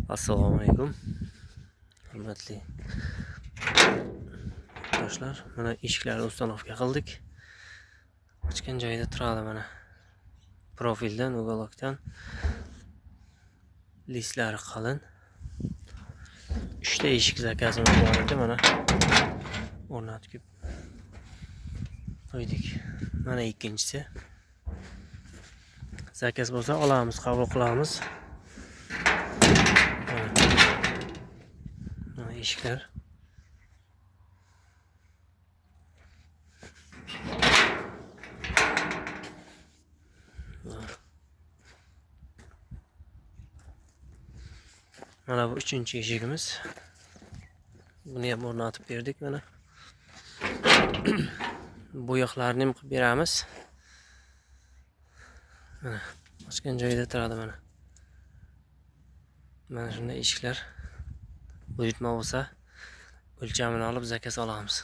Assalomu alaykum. Hurmatli do'stlar, mana eshiklarni ustanovka qildik. Ochgan joyida turadi mana. Profildan, uголокdan listlari qalin. 3 ta eshik zakazimiz bor edi, mana o'rnatib qo'ydik. Mana ikkinchisi. Zakaz bo'lsa olamiz, qabul qilamiz. Mana eshiklar. Mana bu 3-chi eshigimiz. Buni ham o'rnatib berdik mana. Bo'yoqlarni ham qilib beramiz. Mana ochgan joyida turadi mana. Mana shunday eshiklar buyurtma bo'lsa o'lchamini olib zakaz olamiz.